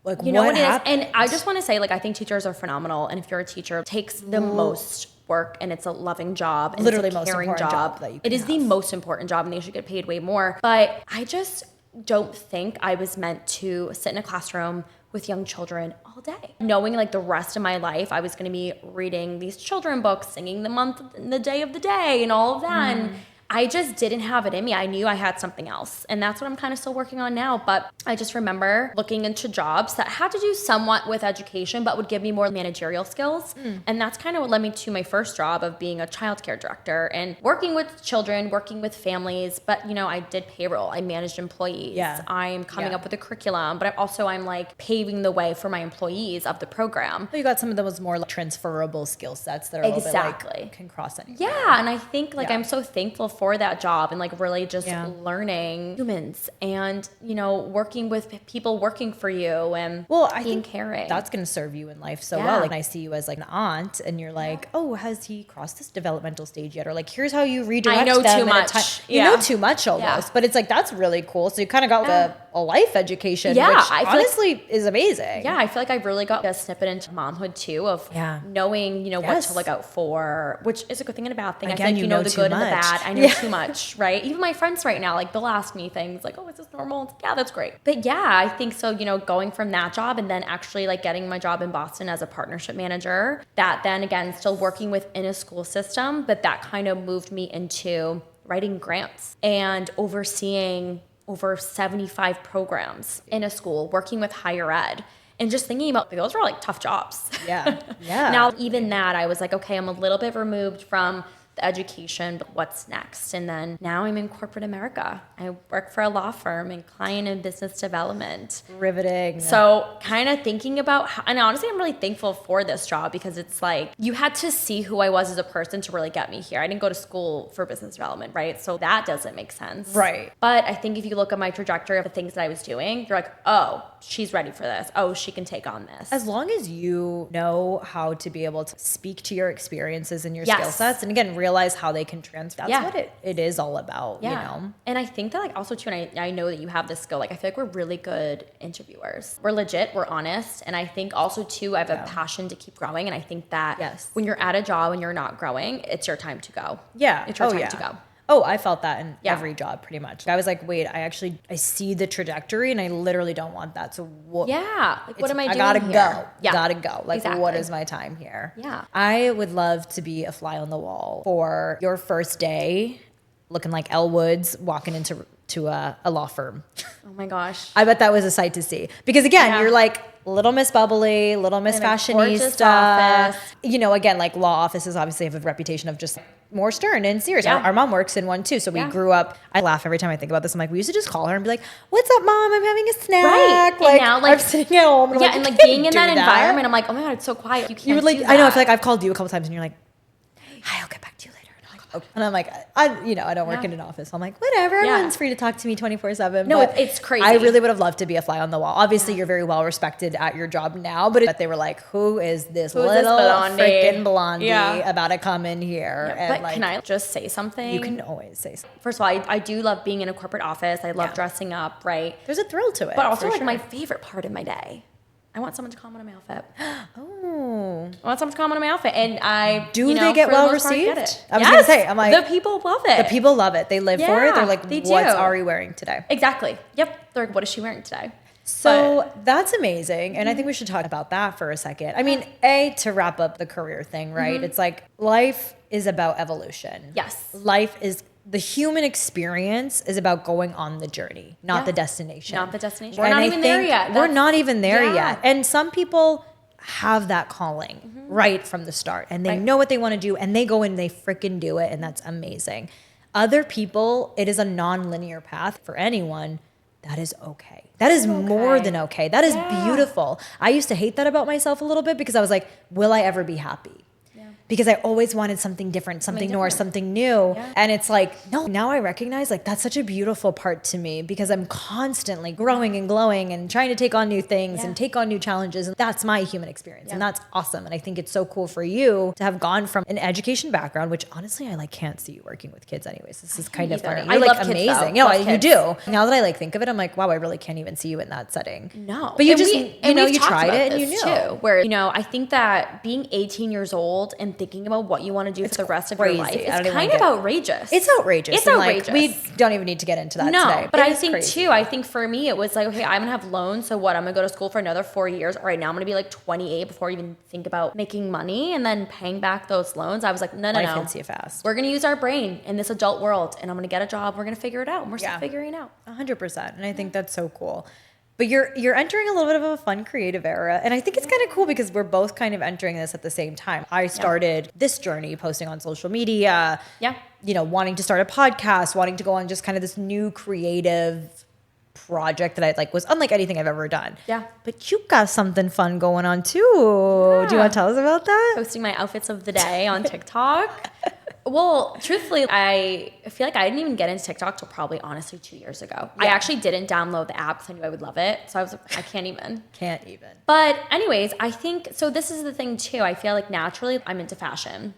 Like, you know what happened? it is? And I just want to say, like, I think teachers are phenomenal. And if you're a teacher, it takes the most work and it's a loving job. And Literally it's a most caring important job. that you can It is the most important job and they should get paid way more. But I just don't think I was meant to sit in a classroom with young children all day. Knowing like the rest of my life, I was gonna be reading these children books, singing the month and the day of the day and all of that. And I just didn't have it in me. I knew I had something else. And that's what I'm kind of still working on now. But I just remember looking into jobs that had to do somewhat with education, but would give me more managerial skills. And that's kind of what led me to my first job of being a childcare director and working with children, working with families. But, you know, I did payroll. I managed employees. Yeah. I'm coming up with a curriculum, but I'm like paving the way for my employees of the program. You got some of those more like transferable skill sets that are a little bit like can cross anywhere. Yeah, and I think like I'm so thankful for that job and like really just learning humans and, you know, working with people working for you and I being think caring. That's going to serve you in life so well. Like I see you as like an aunt and you're like, oh, has he crossed this developmental stage yet? Or like, here's how you redirect them. I know too much. You know too much almost, but it's like, that's really cool. So you kind of got a life education, which honestly is amazing. Yeah, I feel like I really got a snippet into momhood too of knowing, you know, what to look out for, which is a good thing and a bad thing. Again, I think you know the good and the bad. I know too much, right? Even my friends right now, like they'll ask me things like, oh, is this normal? It's like, yeah, that's great. But yeah, I think so, you know, going from that job and then actually like getting my job in Boston as a partnership manager, that then again, still working within a school system, but that kind of moved me into writing grants and overseeing over 75 programs in a school, working with higher ed. And just thinking about those are like tough jobs. Yeah. Yeah. Now, even that, I was like, okay, I'm a little bit removed from the education, but what's next? And then now I'm in corporate America. I work for a law firm in client and business development. Riveting. So kind of thinking about and honestly, I'm really thankful for this job because it's like you had to see who I was as a person to really get me here. I didn't go to school for business development, right? So that doesn't make sense. Right. But I think if you look at my trajectory of the things that I was doing, you're like, oh, she's ready for this. Oh, she can take on this. As long as you know how to be able to speak to your experiences and your skill sets, and again, realize how they can transfer. That's what it is all about, you know? And I think that like also too, and I know that you have this skill, like I feel like we're really good interviewers. We're legit, we're honest. And I think also too, I have a passion to keep growing. And I think that when you're at a job and you're not growing, it's your time to go. Yeah. It's your time to go. Oh, I felt that in every job pretty much. I was like, wait, I see the trajectory and I literally don't want that. So what? Yeah. Like, what am I doing? I gotta here? go. Yeah. Gotta go. Like, exactly. What is my time here? Yeah. I would love to be a fly on the wall for your first day looking like Elle Woods walking into a law firm. Oh my gosh. I bet that was a sight to see. Because again, you're like Little Miss Bubbly, Little Miss Fashionista. You know, again, like law offices obviously have a reputation of just more stern and serious. Yeah. Our mom works in one too. So we grew up, I laugh every time I think about this. I'm like, we used to just call her and be like, what's up, mom? I'm having a snack. Right. Like, and now, like, I'm sitting at home. And and like being in that environment, I'm like, oh my God, it's so quiet. You can't do that. I know, I feel like I've called you a couple times and you're like, hi, I'll get back to you later. And I'm like, I don't work in an office. I'm like, whatever. Everyone's free to talk to me 24/7. No, it's crazy. I really would have loved to be a fly on the wall. Obviously, you're very well respected at your job now, but they were like, who is this little freaking blondie about to come in here? Yeah, but like, can I just say something? You can always say something. First of all, I do love being in a corporate office. I love dressing up, right? There's a thrill to it. But also, like, my favorite part of my day, I want someone to comment on my outfit. Oh. I want someone to comment on my outfit. And I, do they get well received? I was going to say, I'm like, the people love it. The people love it. They live for it. They're like, what's Ari wearing today? Exactly. Yep. They're like, what is she wearing today? So that's amazing. And I think we should talk about that for a second. I mean, to wrap up the career thing, right? It's like life is about evolution. Yes. The human experience is about going on the journey, not the destination. Not the destination. We're not even there yet. We're not even there yet. And some people have that calling right from the start and they know what they want to do and they go and they freaking do it, and that's amazing. Other people, it is a non-linear path for anyone. That is okay. That is more than okay. That is beautiful. I used to hate that about myself a little bit because I was like, will I ever be happy? Because I always wanted something different, something more, something new. Yeah. And it's like, no, now I recognize like that's such a beautiful part to me because I'm constantly growing and glowing and trying to take on new things and take on new challenges. And that's my human experience. And that's awesome. And I think it's so cool for you to have gone from an education background, which honestly, I like can't see you working with kids anyways. This is kind of funny. You're like amazing. You know, you do. Now that I like think of it, I'm like, wow, I really can't even see you in that setting. No. But you just, you know, you tried it and you knew. Too, where, you know, I think that being 18 years old and thinking about what you want to do for the rest of your life, it's kind of outrageous. It's outrageous. It's outrageous. Like, we don't even need to get into that today. But I think too, I think for me, it was like, okay, I'm going to have loans. So what? I'm going to go to school for another 4 years. All right, now I'm going to be like 28 before I even think about making money and then paying back those loans. I was like, no. Life hits you fast. We're going to use our brain in this adult world and I'm going to get a job. We're going to figure it out. And we're still figuring it out. 100%. And I think that's so cool. But you're entering a little bit of a fun creative era. And I think it's kind of cool because we're both kind of entering this at the same time. I started this journey posting on social media, you know, wanting to start a podcast, wanting to go on just kind of this new creative project that I like was unlike anything I've ever done. Yeah. But you got something fun going on too. Yeah. Do you want to tell us about that? Posting my outfits of the day on TikTok. Well, truthfully, I feel like I didn't even get into TikTok till probably honestly 2 years ago. Yeah. I actually didn't download the app because I knew I would love it. So I was like, I can't even. Can't even. But anyways, I think, so this is the thing too. I feel like naturally I'm into fashion.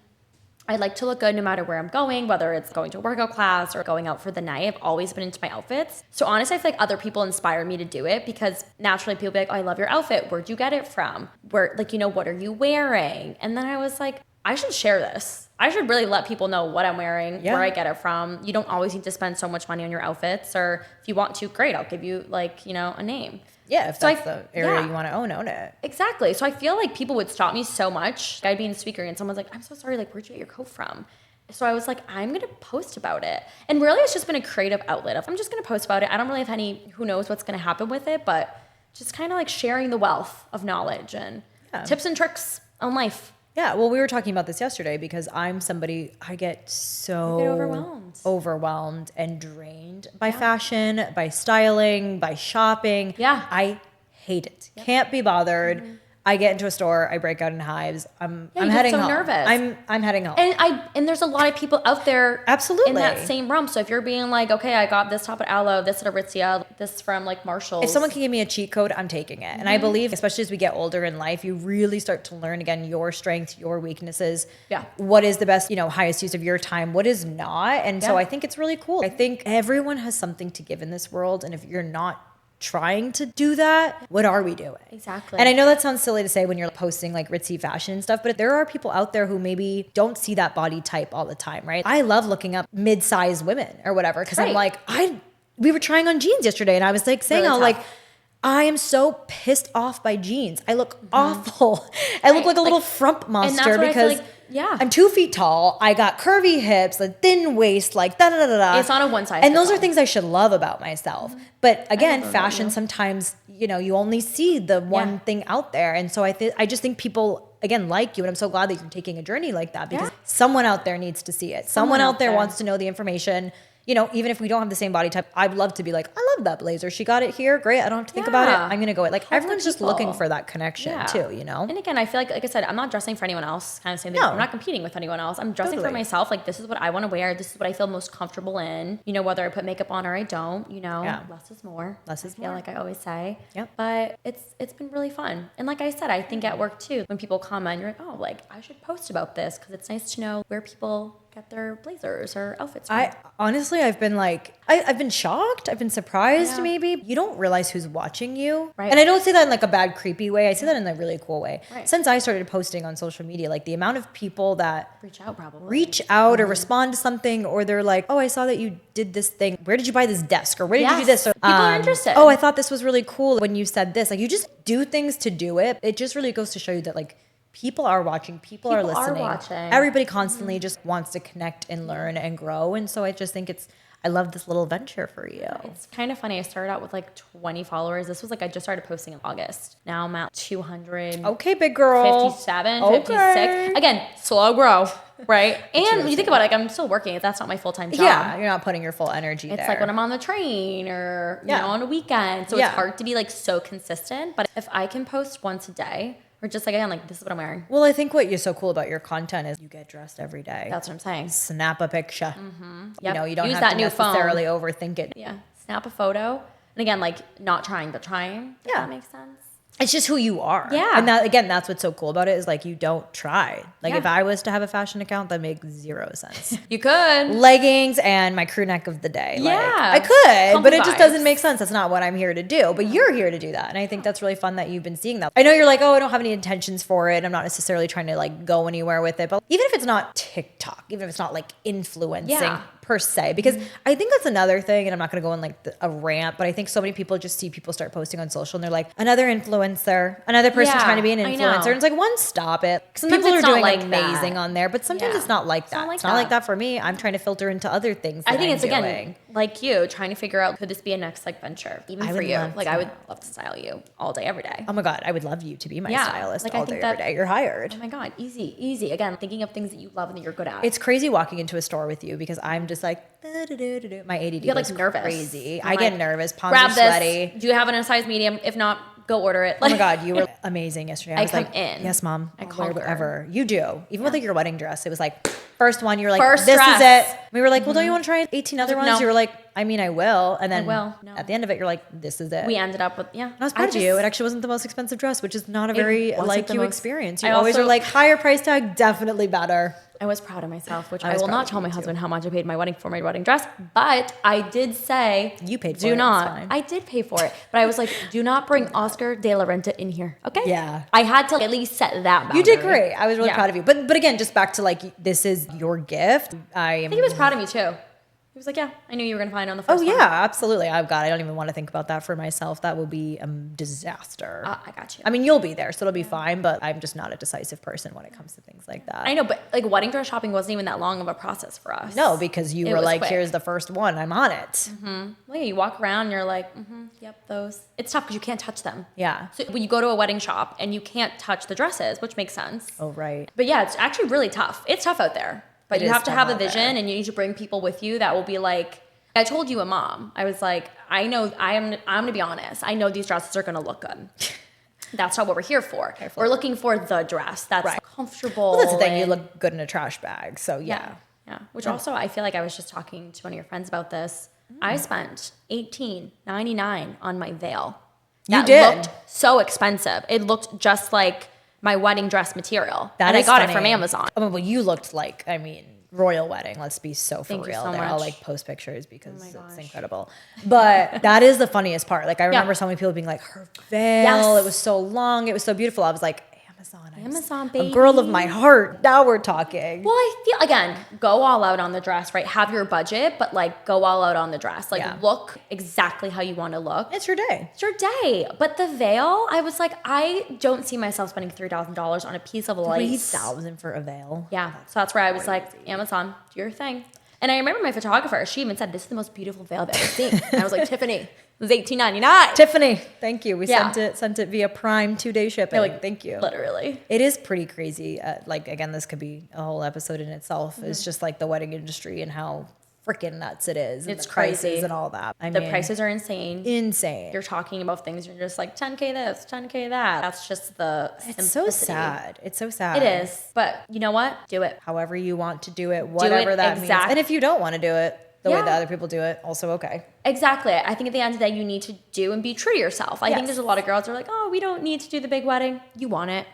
I like to look good no matter where I'm going, whether it's going to a workout class or going out for the night. I've always been into my outfits. So honestly, I feel like other people inspire me to do it because naturally people be like, oh, I love your outfit. Where'd you get it from? Where, like, you know, what are you wearing? And then I was like, I should share this. I should really let people know what I'm wearing, where I get it from. You don't always need to spend so much money on your outfits, or if you want to, great, I'll give you like, you know, a name. Yeah, if that's the area you want to own it. Exactly. So I feel like people would stop me so much. I'd be in the speaker and someone's like, I'm so sorry, like, where'd you get your coat from? So I was like, I'm going to post about it. And really it's just been a creative outlet. I'm just going to post about it. I don't really have any, who knows what's going to happen with it, but just kind of like sharing the wealth of knowledge and tips and tricks on life. Yeah, well, we were talking about this yesterday because I'm somebody, I get so overwhelmed and drained by fashion, by styling, by shopping. Yeah. I hate it. Yep. Can't be bothered. Mm-hmm. I get into a store, I break out in hives. I'm heading home. Nervous. I'm heading home. And there's a lot of people out there absolutely in that same realm. So if you're being like, okay, I got this top at Elle, this at Aritzia, this from like Marshalls. If someone can give me a cheat code, I'm taking it. And I believe, especially as we get older in life, you really start to learn again your strengths, your weaknesses. Yeah. What is the best, you know, highest use of your time? What is not? And so I think it's really cool. I think everyone has something to give in this world. And if you're not trying to do that, what are we doing? Exactly. And I know that sounds silly to say when you're posting like ritzy fashion and stuff, but there are people out there who maybe don't see that body type all the time, right? I love looking up mid-sized women or whatever because I'm like, we were trying on jeans yesterday and I was like saying, really I am so pissed off by jeans. I look awful. I look like a little frump monster because I'm 2 feet tall. I got curvy hips, a thin waist, like da-da-da-da-da. It's not a one size. And those are things I should love about myself. But again, fashion, sometimes, you know, you only see the one thing out there. And so I just think people, again, like you. And I'm so glad that you're taking a journey like that because someone out there needs to see it. Someone out there wants to know the information. You know, even if we don't have the same body type, I'd love to be like, I love that blazer. She got it here. Great. I don't have to think about it. I'm going to go it. Like everyone's just looking for that connection too, you know? And again, I feel like I said, I'm not dressing for anyone else. Kind of same thing. I'm not competing with anyone else. I'm dressing for myself. Like this is what I want to wear. This is what I feel most comfortable in. You know, whether I put makeup on or I don't, you know, less is more. Less is more. Like I always say. Yep. But it's been really fun. And like I said, I think at work too, when people comment, you're like, oh, like I should post about this because it's nice to know where people get their blazers or outfits from. I've been like, I've been shocked. I've been surprised maybe. You don't realize who's watching you. Right. And I don't say that in like a bad, creepy way. I say that in a really cool way. Right. Since I started posting on social media, like the amount of people that reach out or respond to something, or they're like, oh, I saw that you did this thing. Where did you buy this desk? Or where did you do this? Or, people are interested. Oh, I thought this was really cool when you said this. Like you just do things to do it. It just really goes to show you that like, people are watching, people are listening. watching. Everybody constantly just wants to connect and learn and grow. And so I just think I love this little venture for you. It's kind of funny. I started out with like 20 followers. This was like, I just started posting in August. Now I'm at 200. Okay, big girl. 57, Okay. 56. Again, slow grow, right? And when you think about it, like, I'm still working. That's not my full-time job. Yeah, you're not putting your full energy there. It's like when I'm on the train or, you know, on a weekend. So it's hard to be like so consistent. But if I can post once a day, or just like, again, like, this is what I'm wearing. Well, I think what you're so cool about your content is you get dressed every day. That's what I'm saying. Snap a picture. Yep. You know, you don't Use have that to new necessarily overthink it. Yeah. Snap a photo. And again, like, not trying, but trying. Does that make sense? It's just who you are. Yeah. And that, again, that's what's so cool about it is like you don't try. Like Yeah. if I was to have a fashion account, that makes zero sense. You could. Leggings and my crew neck of the day. Yeah. Like, I could, Comfy but it just vibes. doesn't make sense. That's not what I'm here to do. But you're here to do that. And I think that's really fun that you've been seeing that. I know you're like, oh, I don't have any intentions for it. I'm not necessarily trying to like go anywhere with it. But even if it's not TikTok, even if it's not like influencing per se, because I think that's another thing, and I'm not going to go on like a rant, but I think so many people just see people start posting on social and they're like, another influencer, another person trying to be an I know. influencer. And it's like, one, stop it. Sometimes People people are are doing like amazing that. on there, but sometimes it's not like that. It's not like that for me. I'm trying to filter into other things that I think I'm it's doing. again like you trying to figure out, could this be a next like venture even I for would you? love Like to. I would love to style you all day, every day. Oh my God, I would love you to be my Yeah, stylist like, I all think day, every that- day. You're hired. Oh my God, easy. Again, thinking of things that you love and that you're good at. It's crazy walking into a store with you because I'm just like, "Da-da-da-da-da." My ADD you get like goes nervous. crazy. I'm I get like, nervous. Palms grab are this. sweaty. Do you have it in a size medium? If not, go order it. Oh my God, you were amazing yesterday. I was come like, in. yes, Mom. I I'll wear conquer. whatever. You do. Even with like your wedding dress, it was like, first one, you're like, First this dress. is it. We were like, well, don't you want to try 18 other ones? no. You were like, I mean, I will. And then will. No. at the end of it, you're like, this is it. We ended up with I was proud of you. It actually wasn't the most expensive dress, which is not a very wasn't like the you most- experience. You I always also- are like, higher price tag, definitely better. I was proud of myself, which I I was will proud not of tell you my too. husband how much I paid my wedding dress, but I did say You paid for do it, it's not. fine. I did pay for it, but I was like, do not bring Oscar de la Renta in here, okay? Yeah. I had to at least set that boundary. You did great. I was really Yeah. proud of you. But again, just back to like, this is your gift. I think he was proud of me too. He was like, yeah, I knew you were gonna find it on the Oh first one. yeah, absolutely. I don't even want to think about that for myself. That will be a disaster. I got you. I mean, you'll be there, so it'll be fine, but I'm just not a decisive person when it comes to things like that. I know, but like wedding dress shopping wasn't even that long of a process for us. No, because you It were was like, quick. here's the first one. I'm on it. Well, yeah, you walk around and you're like, yep, those. It's tough because you can't touch them. Yeah. So when you go to a wedding shop and you can't touch the dresses, which makes sense. Oh, right. But yeah, it's actually really tough. It's tough out there. But It you is have to tough have a out there. vision and you need to bring people with you that will be like, I told you a mom. I was like, I know I'm gonna be honest. I know these dresses are gonna look good. That's not what we're here for. We're looking for the dress that's Right. comfortable. Well, that's the thing. You and- look good in a trash bag. So yeah. Yeah. Which also I feel like I was just talking to one of your friends about this. I spent $18.99 on my veil. You That did. looked so expensive. It looked just like my wedding dress material. That and I is got funny. it from Amazon. Oh, well, you looked like, I mean, royal wedding. Let's be so for Thank you real. so there. I'll much. like post pictures because it's gosh. incredible. But that is the funniest part. Like I remember so many people being like, her veil, Yes. it was so long, it was so beautiful. I was like, Amazon, a baby. girl of my heart. Now we're talking. Well, I feel, again, go all out on the dress, right? Have your budget, but like go all out on the dress. Like Yeah. look exactly how you want to look. It's your day. It's your day. But the veil, I was like, I don't see myself spending $3,000 on a piece of lace. 3,000 for a veil. Yeah. So that's where I was like, Amazon, do your thing. And I remember my photographer, she even said, this is the most beautiful veil I've ever seen. And I was like, Tiffany, it was $18.99. Tiffany, thank you. We Yeah. sent it via Prime 2-day shipping. Like, thank you. Literally. It is pretty crazy. Like again, this could be a whole episode in itself. Mm-hmm. It's just like the wedding industry and how freaking nuts it is. And It's the prices crazy. and all that. I The mean, prices are insane. insane. You're talking about things, you're just like 10K this, 10K that. That's just the It's so simplicity. sad. It's so sad. It is. But you know what? Do it. However you want to do it, whatever that means. exact- And if you don't want to do it the way Yeah. that other people do it, also okay. Exactly. I think at the end of the day, you need to do and be true to yourself. I Yes. think there's a lot of girls that are like, oh, we don't need to do the big wedding. You want it.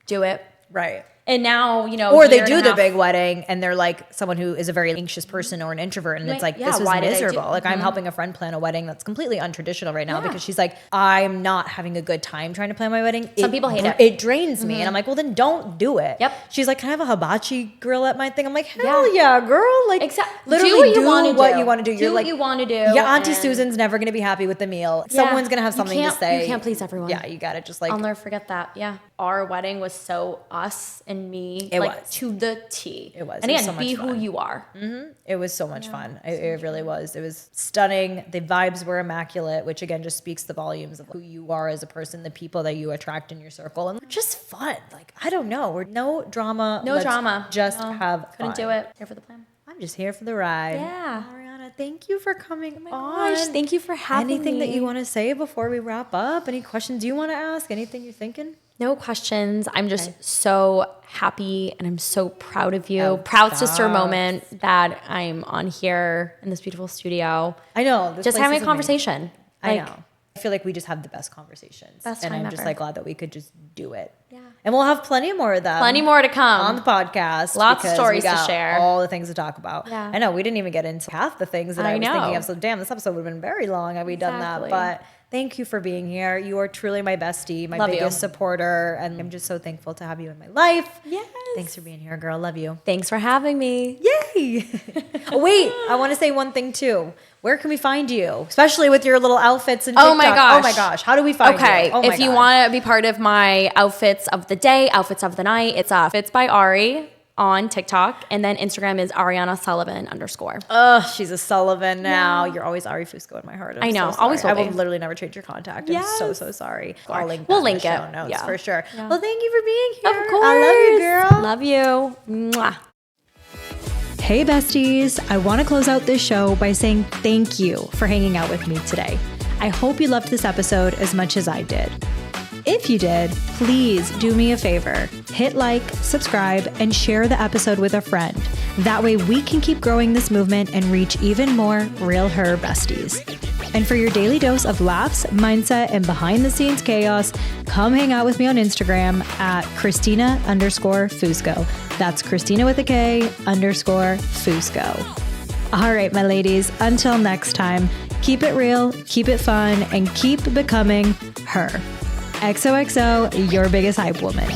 Do it. Right. And now, or they do the big wedding and they're like someone who is a very anxious person or an introvert. And it's like, this was miserable. Like I'm helping a friend plan a wedding that's completely untraditional right now because she's like, I'm not having a good time trying to plan my wedding. Some people hate it. It drains me. And I'm like, well, then don't do it. Yep. She's like, can I have a hibachi grill at my thing? I'm like, hell yeah, girl. Like literally do what you want to do. You're like, what you want to do. Yeah, Auntie Susan's never going to be happy with the meal. Someone's going to have something to say. You can't please everyone. Yeah, you got to just like. I'll never forget that. Yeah. Our wedding was so us and me. It was. To the T. It was. And again, so be who you are. Mm-hmm. It was so much fun. It really was. It was stunning. The vibes were immaculate, which again just speaks the volumes of who you are as a person, the people that you attract in your circle. And just fun. Like, I don't know. We're no drama. No drama. Just have fun. Couldn't do it. Here for the plan. I'm just here for the ride. Yeah. Ariana, thank you for coming on. Gosh, thank you for having me. Anything that you want to say before we wrap up? Any questions you want to ask? Anything you're thinking? No questions. I'm just so happy and I'm so proud of you. Proud sister moment that I'm on here in this beautiful studio. I know. Just having a conversation. I know. I feel like we just have the best conversations. And I'm just like glad that we could just do it. Yeah. And we'll have plenty more of them. Plenty more to come. On the podcast. Lots of stories to share. All the things to talk about. Yeah. I know we didn't even get into half the things that I was thinking of. So damn, this episode would have been very long had we done that. But thank you for being here. You are truly my bestie, my biggest supporter. And I'm just so thankful to have you in my life. Yes. Thanks for being here, girl. Love you. Thanks for having me. Yay. Oh, wait, I want to say one thing too. Where can we find you? Especially with your little outfits and TikTok. Oh my gosh. Oh my gosh. How do we find you? Okay. If you want to be part of my outfits of the day, outfits of the night, it's Fits by Ari on TikTok. And then Instagram is Ariana Sullivan _. Oh, she's a Sullivan now. Yeah. You're always Ari Fusco in my heart. I know. So always will I be. will literally never change your contact. I'm so sorry. I'll link we'll link in the it. show notes Yeah. for sure. Yeah. Well, thank you for being here. Of course. I love you, girl. Love you. Mwah. Hey besties, I want to close out this show by saying thank you for hanging out with me today. I hope you loved this episode as much as I did. If you did, please do me a favor. Hit like, subscribe, and share the episode with a friend. That way we can keep growing this movement and reach even more RealHER besties. And for your daily dose of laughs, mindset, and behind the scenes chaos, come hang out with me on Instagram at Christina_Fusco. That's Christina with a K _Fusco. All right, my ladies, until next time, keep it real, keep it fun, and keep becoming her. XOXO, your biggest hype woman.